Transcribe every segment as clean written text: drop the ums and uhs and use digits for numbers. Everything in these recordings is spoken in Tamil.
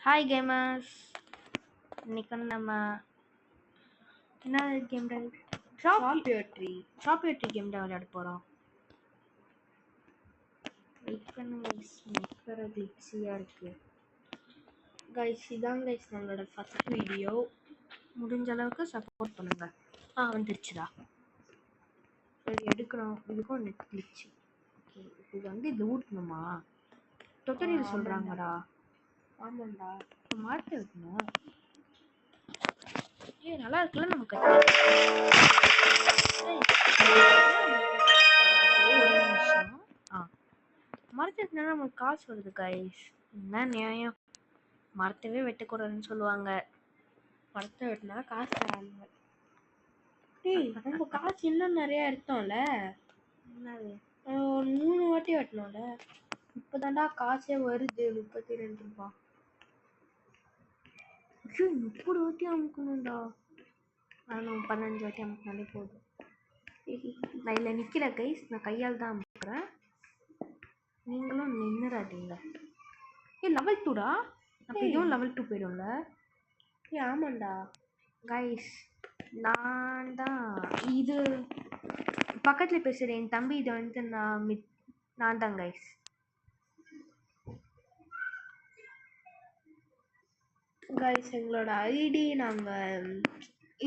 Hi gamers. இன்னைக்கு வந்து நம்ம என்ன கேம் ஷாப்யூட்ரி ஷாப்யூட்ரி கேம் தான் விளையாட போகிறோம். வெயிட் பண்ணுங்க கைஸ், நிற்கிற கிளிச்சியாக இருக்குது கைஸ். இதான் கைஸ் நம்மளோட ஃபர்ஸ்ட் வீடியோ. முடிஞ்ச அளவுக்கு சப்போர்ட் பண்ணுங்க. வந்துருச்சுடா. சரி எடுக்கிறோம். இதுக்கும் நெட் கிளிச்சி. ஓகே, இது வந்து இது ஊட்டணுமா? டொட்டரியில் சொல்கிறாங்கடா. ஆமாண்டா, மாற்றி வைக்கணும். நல்லா இருக்குல்ல நமக்கு. ஒரு நிமிஷம். மரத்துக்குனா நமக்கு காசு வருது கைஸ். என்ன நியாயம்? மரத்தவே வெட்டக்கூடாதுன்னு சொல்லுவாங்க. மரத்தை வெட்டினா காசு தராங்க. டேய், நம்ம காசு இன்னும் நிறைய எடுத்தோம்ல. என்னது? ஒரு 3 வாட்டி வெட்டினோம்ல. இப்போதான்டா காசே வருது 32 ரூபாய். ஐயோ, 30 வாட்டி அமுக்கணும்டா. நான் 15 வாட்டி அமுக்கினாலே போதும். நான் இல்லை நிற்கிறேன் கைஸ். நான் கையால் தான் அமுக்குறேன். நீங்களும் நின்னுறாதீங்க. லெவல் 2டா. அப்போ இதுவும் லெவல் 2 போயிடும்ல. ஆமாண்டா கைஸ், நான் தான் இது பக்கத்தில் பேசுகிறேன். என் தம்பி இதை வந்து நான் தான் கைஸ். கைஸ், எங்களோட ஐடி நாங்கள்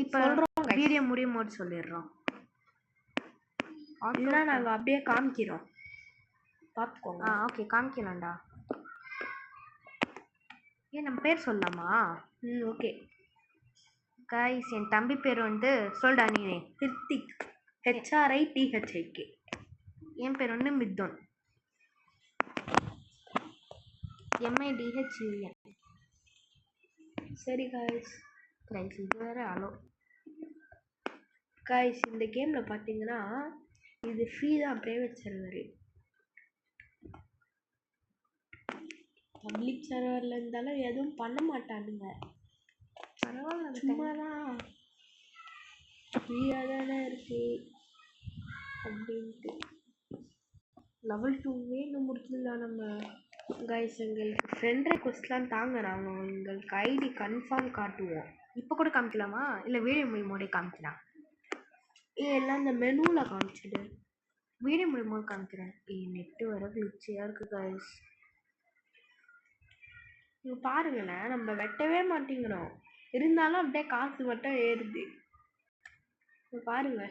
இப்போ சொல்கிறோம். வீடியோ முடியும் போது சொல்லிடுறோம். இல்லைன்னா நாங்கள் அப்படியே காமிக்கிறோம், பார்த்துக்கோங்க. ஓகே, காமிக்கலாம்டா. நம்ம பேர் சொல்லலாமா? ஓகே கைஸ், என் தம்பி பேர் வந்து சொல்டா நீனே. ஹிருத்திக். HRITHIK. என் பேர் வந்து மிதுன். MIDHUN. சரி கைஸ். இது வேற அலோ. கைஸ், இந்த கேமில் பார்த்தீங்கன்னா இது ஃப்ரீ தான், ப்ரைவேட் சர்வரு. பப்ளிக் சர்வரில் இருந்தாலும் எதுவும் பண்ண மாட்டானுங்க. பரவாயில்ல, சும்மா தான் ஃப்ரீயாக தானே இருக்கு அப்படின்ட்டு. லெவல் 2வே இன்னும் முடிச்சிடலாம் நம்ம. கைஸ், எங்களுக்கு ஃப்ரெண்ட் ரெக்வஸ்ட்லாம் தாங்க, நாங்கள் உங்களுக்கு ஐடி கன்ஃபார்ம் காட்டுவோம். இப்போ கூட காமிக்கலாமா? இல்லை வீடியோ மூலியமோட காமிக்கலாம்? எல்லாம் இந்த மெனுவில் காமிச்சிடு. வீடியோ மூலியமாக காமிக்கிறேன். நெட்டு வர கிளிச்சியாக இருக்குது கைஸ். இங்கே பாருங்கண்ணே, நம்ம வெட்டவே மாட்டேங்கிறோம், இருந்தாலும் அப்படியே காசு மட்டும் ஏறுது. பாருங்க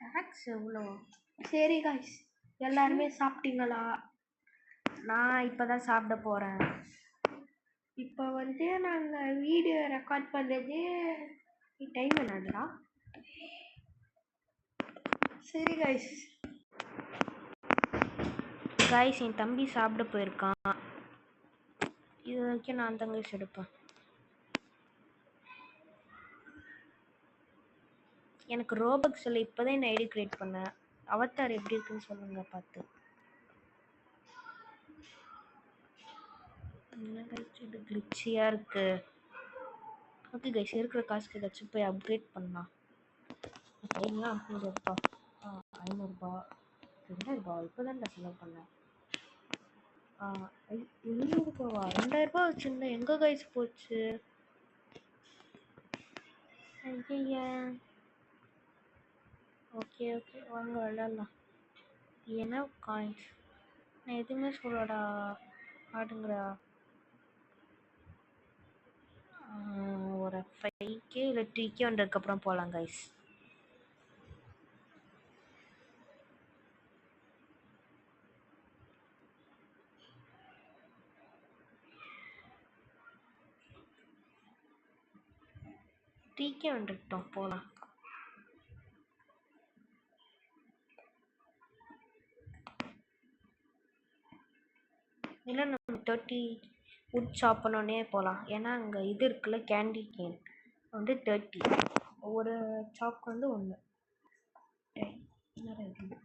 டேக்ஸ் எவ்வளோ? சரி கைஸ், எல்லாருமே சாப்பிட்டீங்களா? நான் இப்போ தான் சாப்பிட போகிறேன். இப்போ வந்து நாங்கள் வீடியோ ரெக்கார்ட் பண்ணுறது டைம் என்னதுடா? சரி கைஸ். என் தம்பி சாப்பிட போயிருக்கான். இது வரைக்கும் நான் தான் கைஸ் எடுப்பேன். எனக்கு ரோபக்ஸில் இப்போ தான் ஐடி கிரியேட் பண்ணேன். அவத்தார் எப்படி இருக்குன்னு சொல்லுங்க பார்த்து. என்ன கைஸ், இது கிளிச்சியாக இருக்கு. ஓகே கைஸ், இருக்கிற காசுக்கு ஏதாச்சும் போய் அப்கிரேட் பண்ணலாம். டைம்லாம் 50 ரூபா, 500 2000 இப்போ தான் செலவு பண்ணேன். 200 ரூபாவா? 2000 வச்சுருந்தேன். எங்கே கைஸ் போச்சு? ஐயா. ஓகே வாங்க விளாட்லாம். என்ன காயின்ஸ்? நான் எதுவுமே சொல்லடா, ஆடுங்கடா. ஒரு 5K இல்லை 3K வந்ததுக்கப்புறம் போகலாம் கைஸ். டிகே வந்துட்டோம், போகலாம். இல்லை நம்ம 30 வுட் ஷாப் பண்ணோடனே போகலாம். ஏன்னா அங்கே இது இருக்குல்ல, கேண்டி கேன் வந்து 30. ஒரு ஷாப்க்கு வந்து 1. என்னடா இது?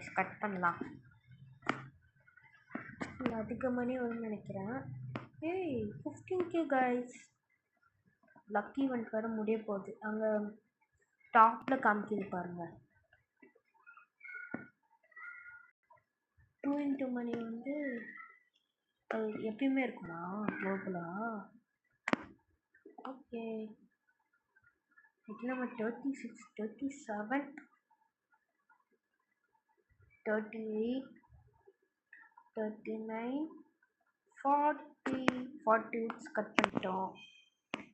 கைஸ், கட் பண்ணலாம். இல்லை அதிகமானே வரும்னு நினைக்கிறேன். ஏய் 15K கைஸ், லக்கி ஈவெண்ட் வேறு முடிய போகுது. அங்கே டாப்பில் காமிக்கிது பாருங்க. 2 into மணி வந்து எப்பயுமே இருக்குமா குளோபலாக? ஓகே, இதில் நம்ம 36, 37, 38, 39, 40 கட் பண்ணிட்டோம்.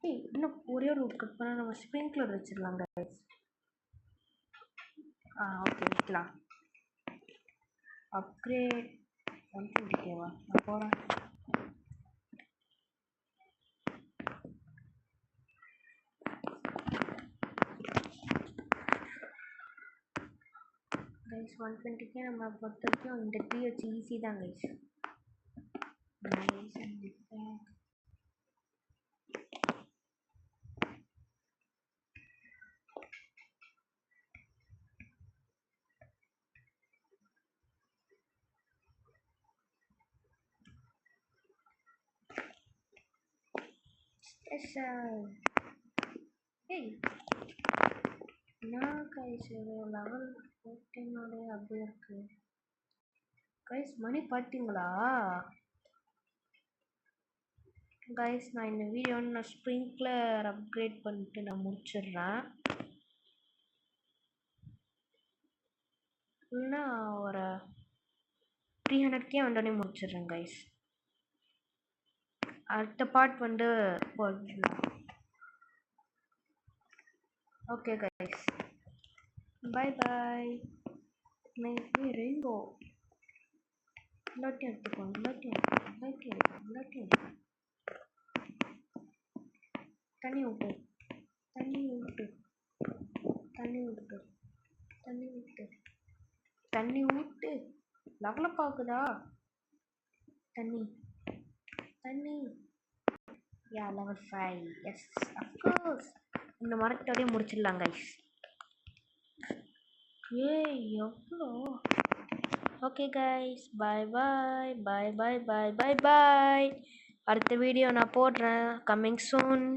ஏய் இன்னும் ஒரே ஒரு ரூட் கட் பண்ணால் நம்ம ஸ்ப்ரிங்க்லர் வச்சிடலாம் கைஸ். ஓகே வைக்கலாம். அப்கிரேட் 120Kவா? நான் போகிறேன். கைஸ் 120K நம்ம பொறுத்த வரைக்கும் இந்த ட்ரீ வச்சு ஈஸி தான் guys. Nice and different. Special. ஏய் நான் கைஸ் லெவல் 14 அப்படியே இருக்கு கைஸ். மணி பார்த்தீங்களா கைஸ்? நான் இந்த வீடியோ நான் ஸ்ப்ரிங்க்லர் அப்கிரேட் பண்ணிட்டு நான் முடிச்சிடுறேன். இல்லைன்னா ஒரு 300K வந்தோடனே முடிச்சிடுறேன் கைஸ். அடுத்த பார்ட் வந்து போடலாம். ஓகே கைஸ், பாய் பாய். ரெயின்போ எல்லாத்தையும் எடுத்துக்கோங்க, எல்லாத்தையும் தண்ணி விட்டு லெவலப் ஆகுதா? தண்ணி யா லெவல் 5. Yes of course. இந்த மரத்தோடய முடிச்சிடலாம் கைஸ். ஏய் எவ்வளோ. ஓகே கைஸ், பாய். அடுத்த வீடியோ நான் போடுறேன். Coming soon.